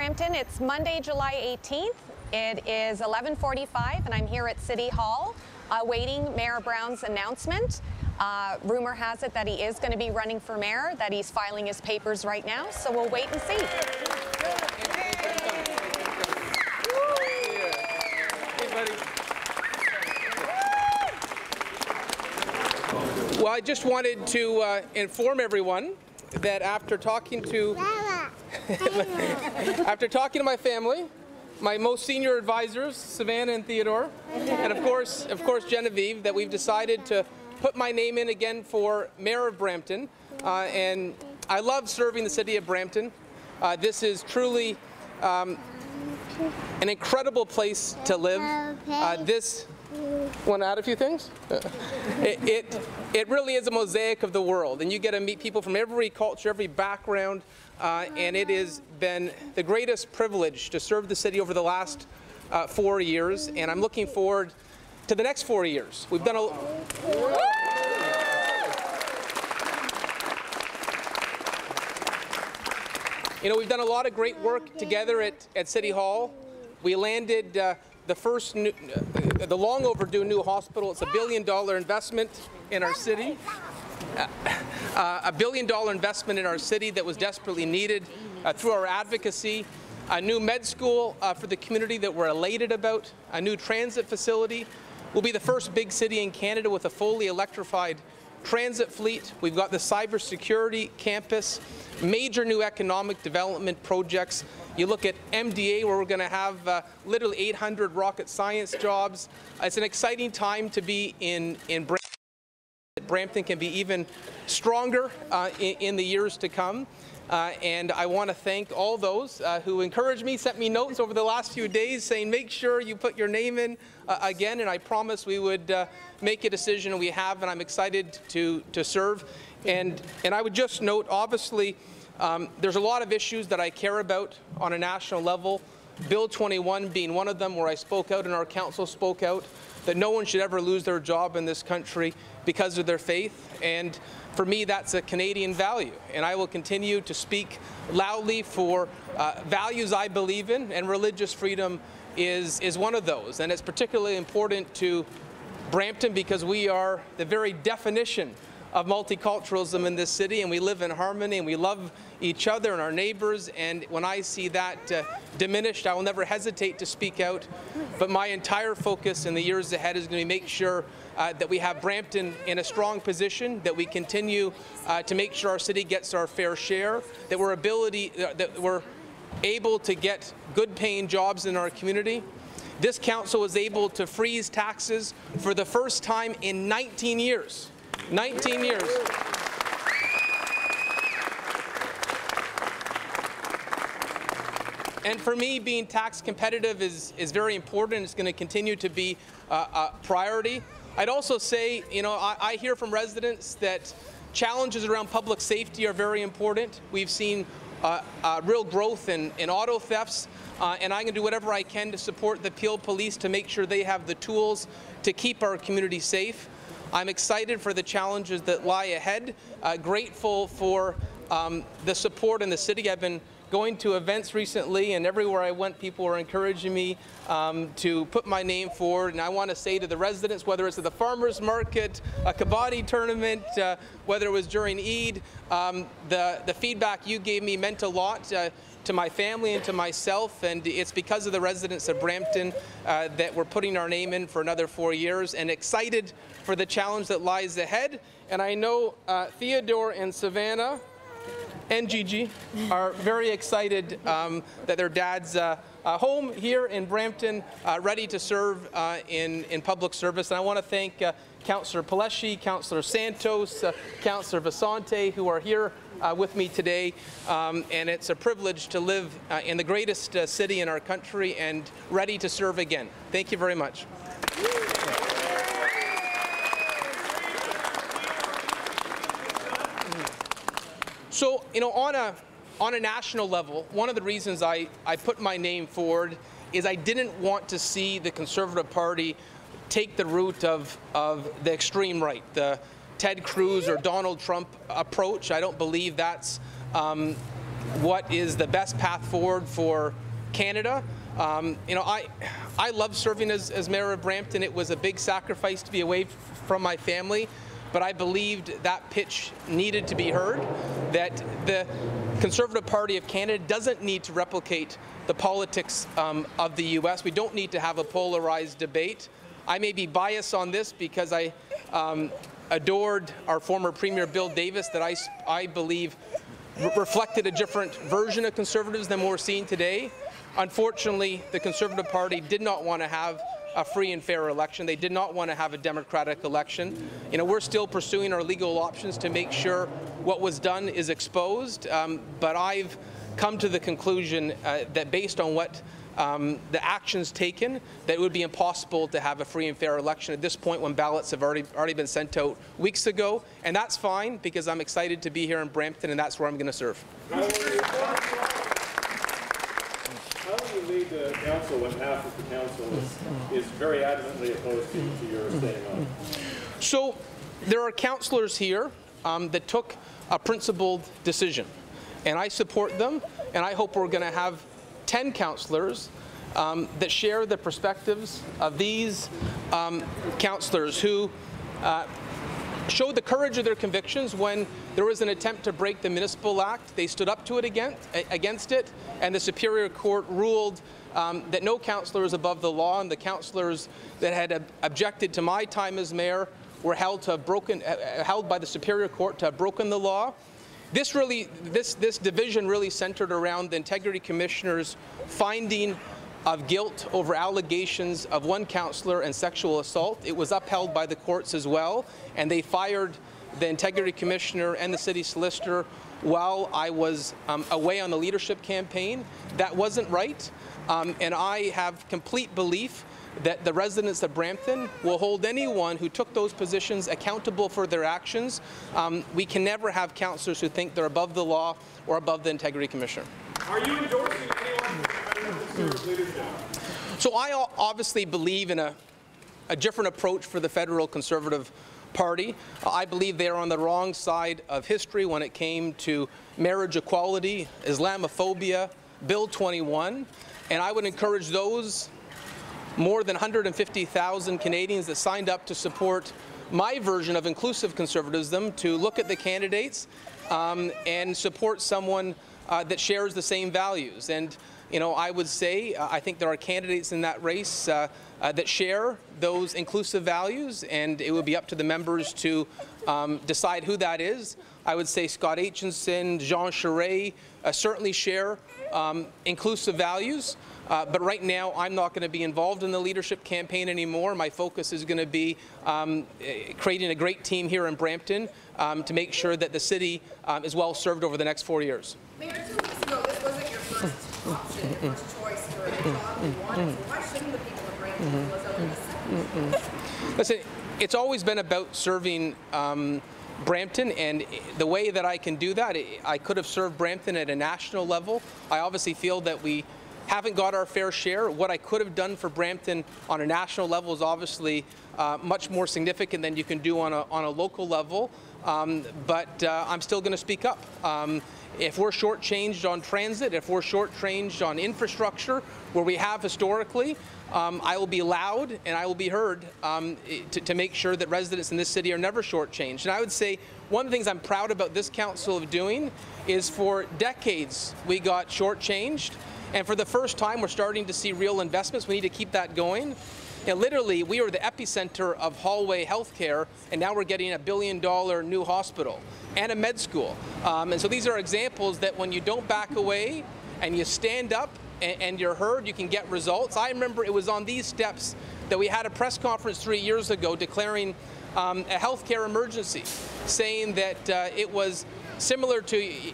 Brampton. It's Monday, July 18th. It is 11:45 and I'm here at City Hall awaiting Mayor Brown's announcement. Rumor has it that he is going to be running for mayor, that he's filing his papers right now, so we'll wait and see. Well, I just wanted to inform everyone that after talking to my family, my most senior advisors, Savannah and Theodore, and of course Genevieve, that we've decided to put my name in again for Mayor of Brampton. And I love serving the city of Brampton. This is truly an incredible place to live. Want to add a few things? It really is a mosaic of the world, and you get to meet people from every culture, every background, and it has been the greatest privilege to serve the city over the last 4 years, and I'm looking forward to the next 4 years. We've done we've done a lot of great work together at City Hall. We landed the long overdue new hospital. It's $1 billion investment in our city. $1 billion investment in our city that was desperately needed through our advocacy. A new med school for the community that we're elated about. A new transit facility. We'll be the first big city in Canada with a fully electrified transit fleet. We've got the cybersecurity campus, major new economic development projects. You look at MDA, where we're going to have literally 800 rocket science jobs. It's an exciting time to be in Brampton. Brampton can be even stronger in the years to come. And I want to thank all those who encouraged me, sent me notes over the last few days saying, make sure you put your name in again, and I promised we would make a decision, and we have, and I'm excited to serve. And I would just note, obviously, there's a lot of issues that I care about on a national level, Bill 21 being one of them, where I spoke out and our council spoke out, that no one should ever lose their job in this country because of their faith. And for me, that's a Canadian value, and I will continue to speak loudly for values I believe in, and religious freedom is one of those. And it's particularly important to Brampton because we are the very definition of multiculturalism in this city, and we live in harmony, and we love each other and our neighbors. And when I see that diminished, I will never hesitate to speak out. But my entire focus in the years ahead is going to make sure that we have Brampton in a strong position, that we continue to make sure our city gets our fair share, that we're able to get good paying jobs in our community. This council was able to freeze taxes for the first time in 19 years. 19 years. And for me, being tax competitive is very important. It's going to continue to be a priority. I'd also say, I hear from residents that challenges around public safety are very important. We've seen real growth in auto thefts, and I'm going to do whatever I can to support the Peel Police to make sure they have the tools to keep our community safe. I'm excited for the challenges that lie ahead, grateful for the support in the city. I've been going to events recently, and everywhere I went, people were encouraging me to put my name forward. And I want to say to the residents, whether it's at the farmers market, a kabaddi tournament, whether it was during Eid, the feedback you gave me meant a lot to my family and to myself, and it's because of the residents of Brampton that we're putting our name in for another 4 years, and excited for the challenge that lies ahead. And I know Theodore and Savannah and Gigi are very excited that their dad's home here in Brampton, ready to serve in public service. And I want to thank Councillor Palesci, Councillor Santos, Councillor Vasante, who are here with me today. And it's a privilege to live in the greatest city in our country and ready to serve again. Thank you very much. So, on a national level, one of the reasons I put my name forward is I didn't want to see the Conservative Party take the route of the extreme right, the Ted Cruz or Donald Trump approach. I don't believe that's what is the best path forward for Canada. You know, I love serving as Mayor of Brampton. It was a big sacrifice to be away from my family, but I believed that pitch needed to be heard, that the Conservative Party of Canada doesn't need to replicate the politics of the U.S. We don't need to have a polarized debate. I may be biased on this because I adored our former Premier Bill Davis, that I believe reflected a different version of Conservatives than we're seeing today. Unfortunately, the Conservative Party did not want to have a free and fair election. They did not want to have a democratic election. You know, we're still pursuing our legal options to make sure what was done is exposed, but I've come to the conclusion that based on what the actions taken, that it would be impossible to have a free and fair election at this point when ballots have already been sent out weeks ago, and that's fine because I'm excited to be here in Brampton and that's where I'm going to serve. How do you lead the council when half of the council is very adamantly opposed to your staying on? So there are councillors here that took a principled decision, and I support them, and I hope we're going to have 10 councillors that share the perspectives of these councillors who showed the courage of their convictions when there was an attempt to break the Municipal Act. They stood up to it against it, and the Superior Court ruled that no councillor is above the law, and the councillors that had objected to my time as mayor were held by the Superior Court to have broken the law. This division really centered around the Integrity Commissioner's finding of guilt over allegations of one councillor and sexual assault. It was upheld by the courts as well, and they fired the Integrity Commissioner and the City Solicitor while I was away on the leadership campaign. That wasn't right, and I have complete belief that the residents of Brampton will hold anyone who took those positions accountable for their actions. We can never have councillors who think they're above the law or above the Integrity Commissioner. Are you endorsing anyone for Conservative leadership? So I obviously believe in a different approach for the federal Conservative Party. I believe they are on the wrong side of history when it came to marriage equality, Islamophobia, Bill 21, and I would encourage those more than 150,000 Canadians that signed up to support my version of inclusive conservatism to look at the candidates and support someone that shares the same values. And you know, I would say I think there are candidates in that race that share those inclusive values, and it would be up to the members to decide who that is. I would say Scott Aitchison, Jean Charest certainly share inclusive values. But right now, I'm not going to be involved in the leadership campaign anymore. My focus is going to be creating a great team here in Brampton to make sure that the city is well served over the next 4 years. Mayor, 2 weeks ago, this wasn't your first option, your first choice for a job you wanted. So why shouldn't the people of Brampton feel as though it was? Listen, it's always been about serving Brampton, and the way that I can do that, I could have served Brampton at a national level. I obviously feel that we haven't got our fair share. What I could have done for Brampton on a national level is obviously much more significant than you can do on a local level, but I'm still going to speak up. If we're shortchanged on transit, if we're shortchanged on infrastructure, where we have historically, I will be loud and I will be heard to make sure that residents in this city are never shortchanged. And I would say one of the things I'm proud about this council of doing is for decades we got shortchanged, and for the first time we're starting to see real investments. We need to keep that going. You know, literally, we were the epicenter of hallway healthcare, and now we're getting $1 billion new hospital and a med school. And so these are examples that when you don't back away and you stand up and you're heard, you can get results. I remember it was on these steps that we had a press conference 3 years ago declaring a healthcare emergency, saying that it was similar to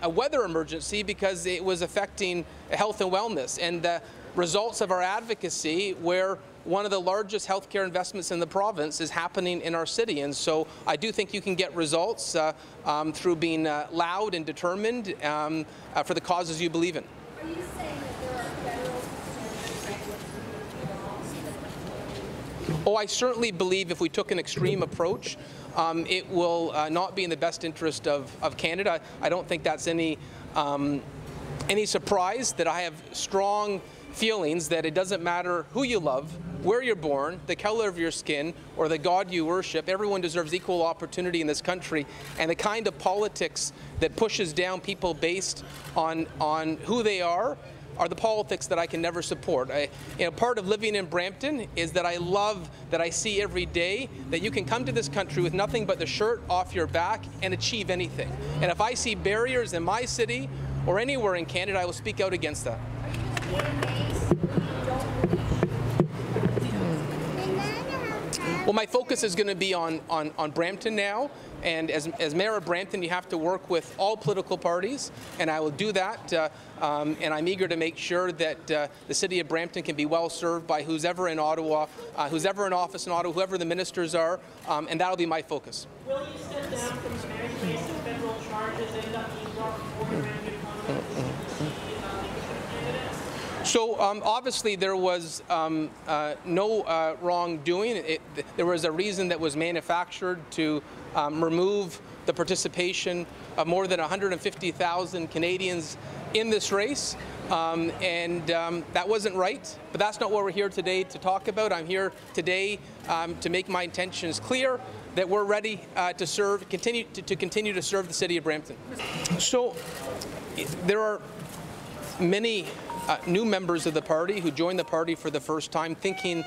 a weather emergency because it was affecting health and wellness. And the results of our advocacy, where one of the largest healthcare investments in the province is happening in our city. And so I do think you can get results through being loud and determined for the causes you believe in. Are you saying that there are federal concerns? Oh, I certainly believe if we took an extreme approach, it will not be in the best interest of Canada. I don't think that's any any surprise that I have strong feelings that it doesn't matter who you love, where you're born, the color of your skin, or the God you worship. Everyone deserves equal opportunity in this country, and the kind of politics that pushes down people based on who they are the politics that I can never support. Part of living in Brampton is that I love that I see every day that you can come to this country with nothing but the shirt off your back and achieve anything. And if I see barriers in my city or anywhere in Canada, I will speak out against that. Well, my focus is going to be on Brampton now, and as Mayor of Brampton, you have to work with all political parties, and I will do that, and I'm eager to make sure that the City of Brampton can be well served by who's ever in Ottawa, who's ever in office in Ottawa, whoever the ministers are, and that'll be my focus. Will you step down from the mayor's face of federal charges and end up being brought before the Grand So obviously there was no wrongdoing. There was a reason that was manufactured to remove the participation of more than 150,000 Canadians in this race, and that wasn't right. But that's not what we're here today to talk about. I'm here today to make my intentions clear that we're ready to serve, continue to serve the City of Brampton. So there are many new members of the party who joined the party for the first time thinking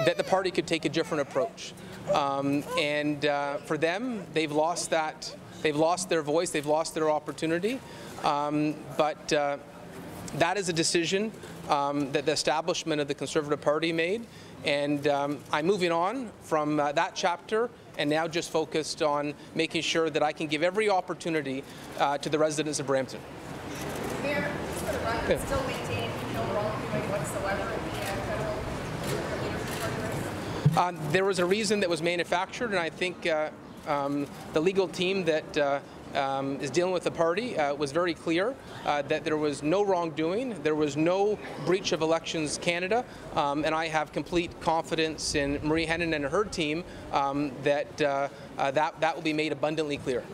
that the party could take a different approach. For them, they've lost that, they've lost their voice, they've lost their opportunity. But that is a decision that the establishment of the Conservative Party made. And I'm moving on from that chapter and now just focused on making sure that I can give every opportunity to the residents of Brampton. Mayor, just for the record, still maintaining no wrongdoing whatsoever in the federal leadership party race? There was a reason that was manufactured, and I think the legal team that is dealing with the party was very clear that there was no wrongdoing, there was no breach of Elections Canada, and I have complete confidence in Marie Hennon and her team that that will be made abundantly clear.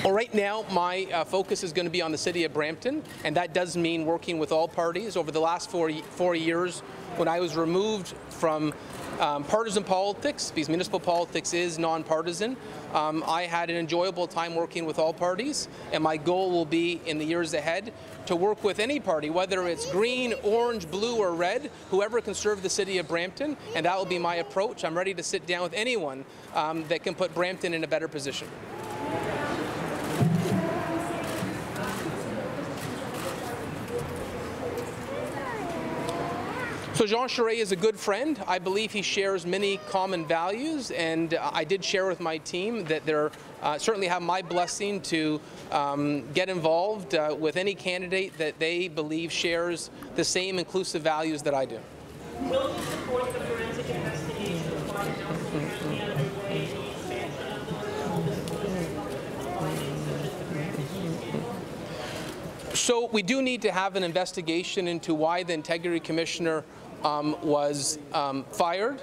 Well, right now, my focus is going to be on the City of Brampton, and that does mean working with all parties. Over the last four years, when I was removed from partisan politics, because municipal politics is nonpartisan, I had an enjoyable time working with all parties, and my goal will be in the years ahead to work with any party, whether it's green, orange, blue, or red, whoever can serve the City of Brampton, and that will be my approach. I'm ready to sit down with anyone that can put Brampton in a better position. So Jean Charest is a good friend. I believe he shares many common values, and I did share with my team that they're certainly have my blessing to get involved with any candidate that they believe shares the same inclusive values that I do. Will you support the forensic investigation of why Councillors and underway the expansion of the So we do need to have an investigation into why the Integrity Commissioner was fired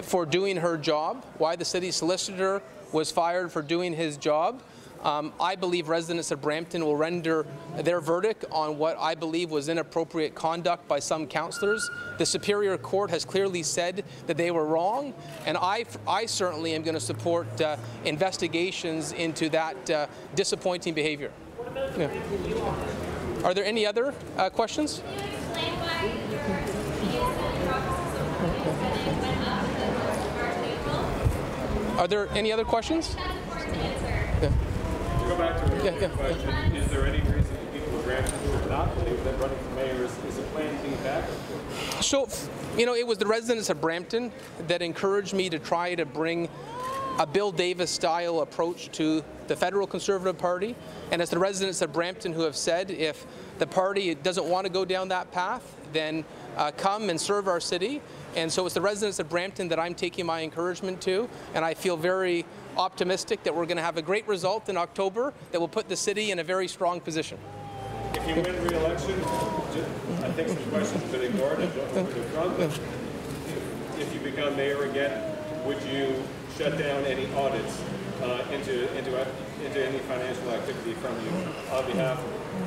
for doing her job, why the City Solicitor was fired for doing his job. I believe residents of Brampton will render their verdict on what I believe was inappropriate conduct by some councillors. The Superior Court has clearly said that they were wrong, and I certainly am going to support investigations into that disappointing behavior. Yeah. Are there any other questions? Can you explain why the process Are there any other questions? That's a important answer. Yeah. To go back to your question, is there any reason the people of Brampton who do not believe that running for mayor is a plan to be back? So, it was the residents of Brampton that encouraged me to try to bring a Bill Davis-style approach to the federal Conservative Party, and it's the residents of Brampton who have said if the party doesn't want to go down that path, then come and serve our city. And so it's the residents of Brampton that I'm taking my encouragement to, and I feel very optimistic that we're going to have a great result in October that will put the city in a very strong position. If you win re-election, I think some questions have been ignored. I don't know where they're from, but if you become mayor again, would you shut down any audits into any financial activity from you on behalf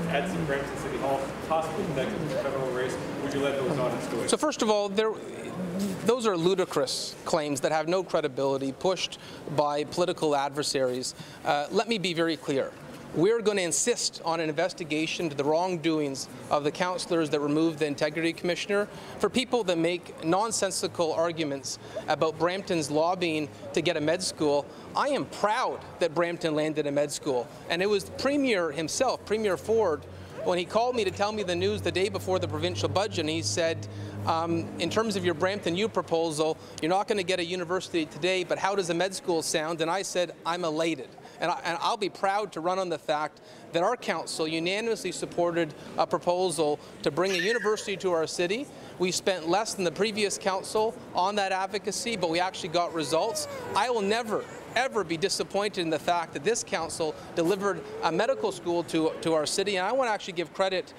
at Brampton City Hall, possibly connected to the federal race? Would you let those audits go? So first of all, those are ludicrous claims that have no credibility, pushed by political adversaries. Let me be very clear. We're going to insist on an investigation to the wrongdoings of the councillors that removed the Integrity Commissioner. For people that make nonsensical arguments about Brampton's lobbying to get a med school, I am proud that Brampton landed a med school. And it was the Premier himself, Premier Ford, when he called me to tell me the news the day before the provincial budget, and he said, in terms of your Brampton U proposal, you're not going to get a university today, but how does a med school sound? And I said, I'm elated. And I'll be proud to run on the fact that our council unanimously supported a proposal to bring a university to our city. We spent less than the previous council on that advocacy, but we actually got results. I will never, ever be disappointed in the fact that this council delivered a medical school to our city. And I want to actually give credit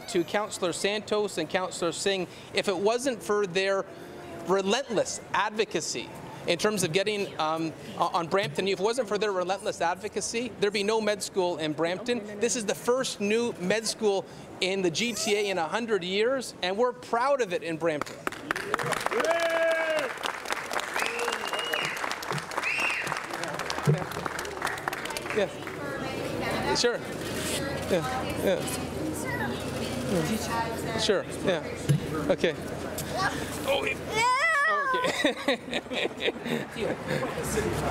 to Councillor Santos and Councillor Singh. If it wasn't for their relentless advocacy in terms of getting on Brampton, if it wasn't for their relentless advocacy, there'd be no med school in Brampton. This is the first new med school in the GTA in 100 years, and we're proud of it in Brampton. Yeah. Sure. Yeah. Yeah. Sure. Yeah. Okay. Oh, okay.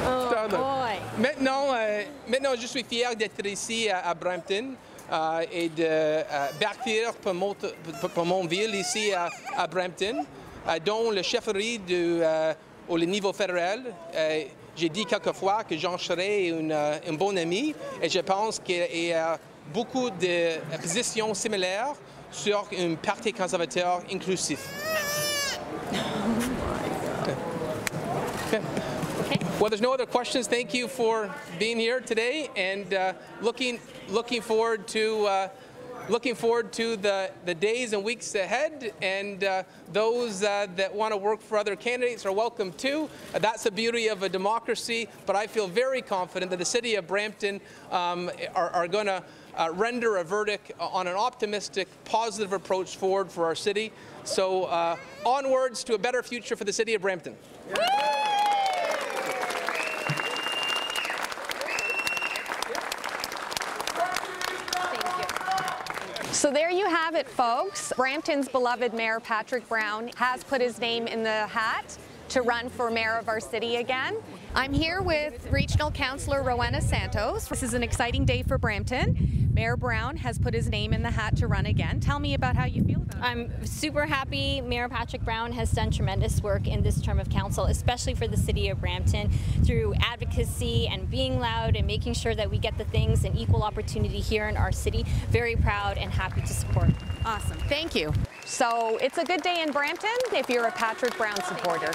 Oh boy. Maintenant, je suis fier d'être ici à Brampton et de bâtir pour mon ville ici à Brampton, dont le chefferie au niveau fédéral. J'ai dit quelquefois que j'en serais un bon ami et je pense qu'il y a beaucoup de positions similaires sur un parti conservateur inclusif. Okay. Well, there's no other questions. Thank you for being here today, and looking forward to the days and weeks ahead. And those that want to work for other candidates are welcome too. That's the beauty of a democracy. But I feel very confident that the city of Brampton are going to render a verdict on an optimistic, positive approach forward for our city. So onwards to a better future for the city of Brampton. So there you have it, folks. Brampton's beloved Mayor Patrick Brown has put his name in the hat to run for mayor of our city again. I'm here with Regional Councillor Rowena Santos. This is an exciting day for Brampton. Mayor Brown has put his name in the hat to run again. Tell me about how you feel about it. I'm super happy. Mayor Patrick Brown has done tremendous work in this term of council, especially for the city of Brampton, through advocacy and being loud and making sure that we get the things and equal opportunity here in our city. Very proud and happy to support. Awesome. Thank you. So it's a good day in Brampton if you're a Patrick Brown supporter.